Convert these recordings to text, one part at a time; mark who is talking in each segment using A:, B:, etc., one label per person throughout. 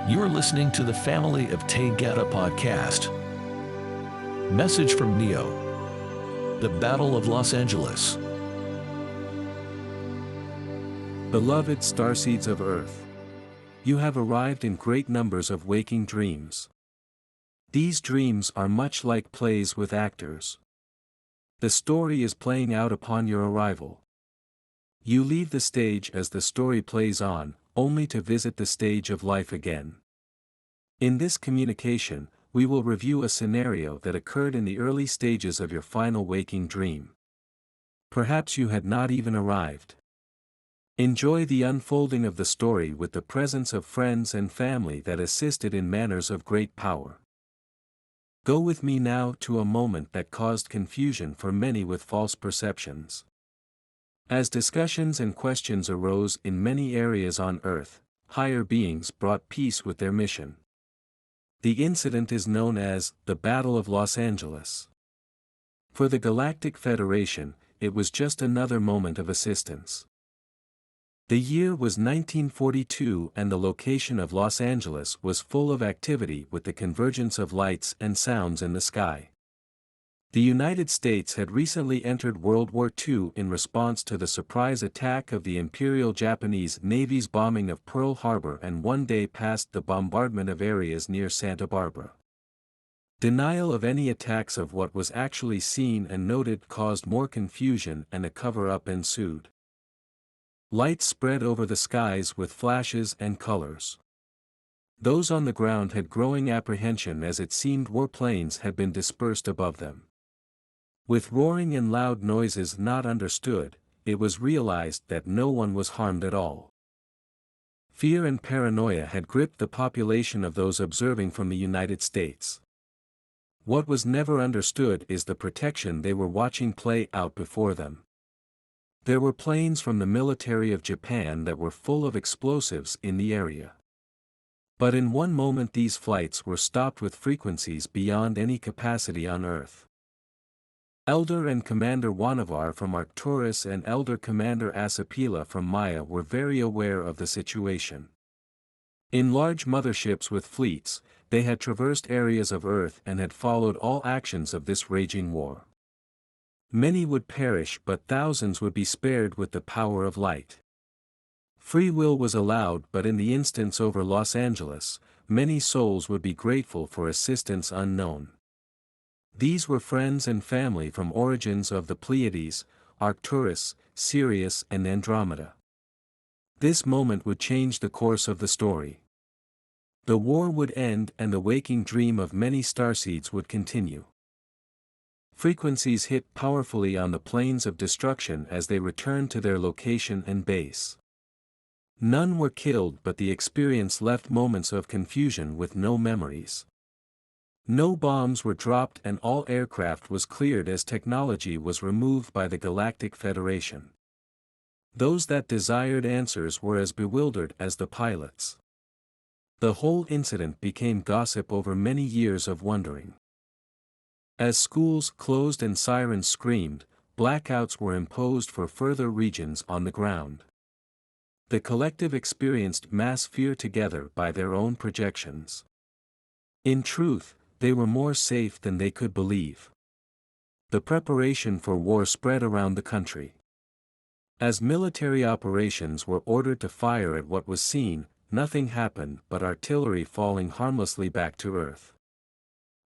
A: You're listening to the Family of Taygeta podcast. Message from Neioh. The Battle of Los Angeles.
B: Beloved starseeds of Earth, you have arrived in great numbers of waking dreams. These dreams are much like plays with actors. The story is playing out upon your arrival. You leave the stage as the story plays on, only to visit the stage of life again. In this communication, we will review a scenario that occurred in the early stages of your final waking dream. Perhaps you had not even arrived. Enjoy the unfolding of the story with the presence of friends and family that assisted in manners of great power. Go with me now to a moment that caused confusion for many with false perceptions. As discussions and questions arose in many areas on Earth, higher beings brought peace with their mission. The incident is known as the Battle of Los Angeles. For the Galactic Federation, it was just another moment of assistance. The year was 1942 and the location of Los Angeles was full of activity with the convergence of lights and sounds in the sky. The United States had recently entered World War II in response to the surprise attack of the Imperial Japanese Navy's bombing of Pearl Harbor and one day past the bombardment of areas near Santa Barbara. Denial of any attacks of what was actually seen and noted caused more confusion and a cover-up ensued. Lights spread over the skies with flashes and colors. Those on the ground had growing apprehension as it seemed warplanes had been dispersed above them. With roaring and loud noises not understood, it was realized that no one was harmed at all. Fear and paranoia had gripped the population of those observing from the United States. What was never understood is the protection they were watching play out before them. There were planes from the military of Japan that were full of explosives in the area. But in one moment these flights were stopped with frequencies beyond any capacity on Earth. Elder and Commander Wanavar from Arcturus and Elder Commander Asapila from Maya were very aware of the situation. In large motherships with fleets, they had traversed areas of Earth and had followed all actions of this raging war. Many would perish but thousands would be spared with the power of light. Free will was allowed, but in the instance over Los Angeles, many souls would be grateful for assistance unknown. These were friends and family from origins of the Pleiades, Arcturus, Sirius and Andromeda. This moment would change the course of the story. The war would end and the waking dream of many starseeds would continue. Frequencies hit powerfully on the planes of destruction as they returned to their location and base. None were killed, but the experience left moments of confusion with no memories. No bombs were dropped and all aircraft was cleared as technology was removed by the Galactic Federation. Those that desired answers were as bewildered as the pilots. The whole incident became gossip over many years of wondering. As schools closed and sirens screamed, blackouts were imposed for further regions on the ground. The collective experienced mass fear together by their own projections. In truth, they were more safe than they could believe. The preparation for war spread around the country. As military operations were ordered to fire at what was seen, nothing happened but artillery falling harmlessly back to Earth.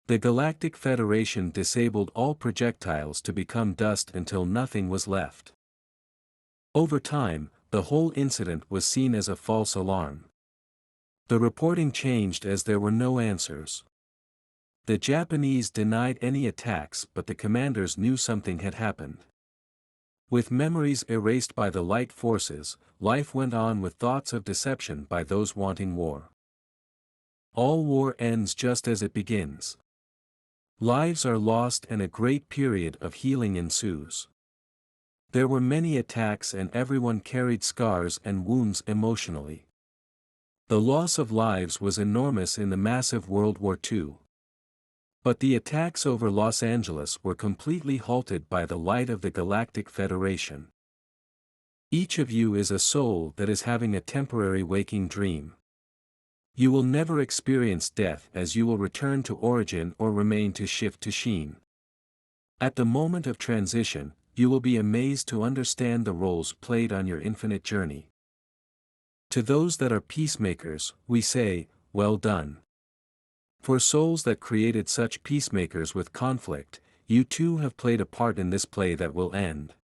B: The Galactic Federation disabled all projectiles to become dust until nothing was left. Over time, the whole incident was seen as a false alarm. The reporting changed as there were no answers. The Japanese denied any attacks, but the commanders knew something had happened. With memories erased by the light forces, life went on with thoughts of deception by those wanting war. All war ends just as it begins. Lives are lost and a great period of healing ensues. There were many attacks and everyone carried scars and wounds emotionally. The loss of lives was enormous in the massive World War II. But the attacks over Los Angeles were completely halted by the light of the Galactic Federation. Each of you is a soul that is having a temporary waking dream. You will never experience death as you will return to origin or remain to shift to Sheen. At the moment of transition, you will be amazed to understand the roles played on your infinite journey. To those that are peacemakers, we say, well done. For souls that created such peacemakers with conflict, you too have played a part in this play that will end.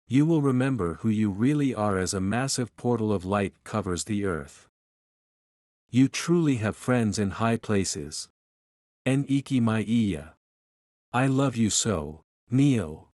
B: You will remember who you really are as a massive portal of light covers the earth. You truly have friends in high places. En iki mai iya. I love you so, Neioh.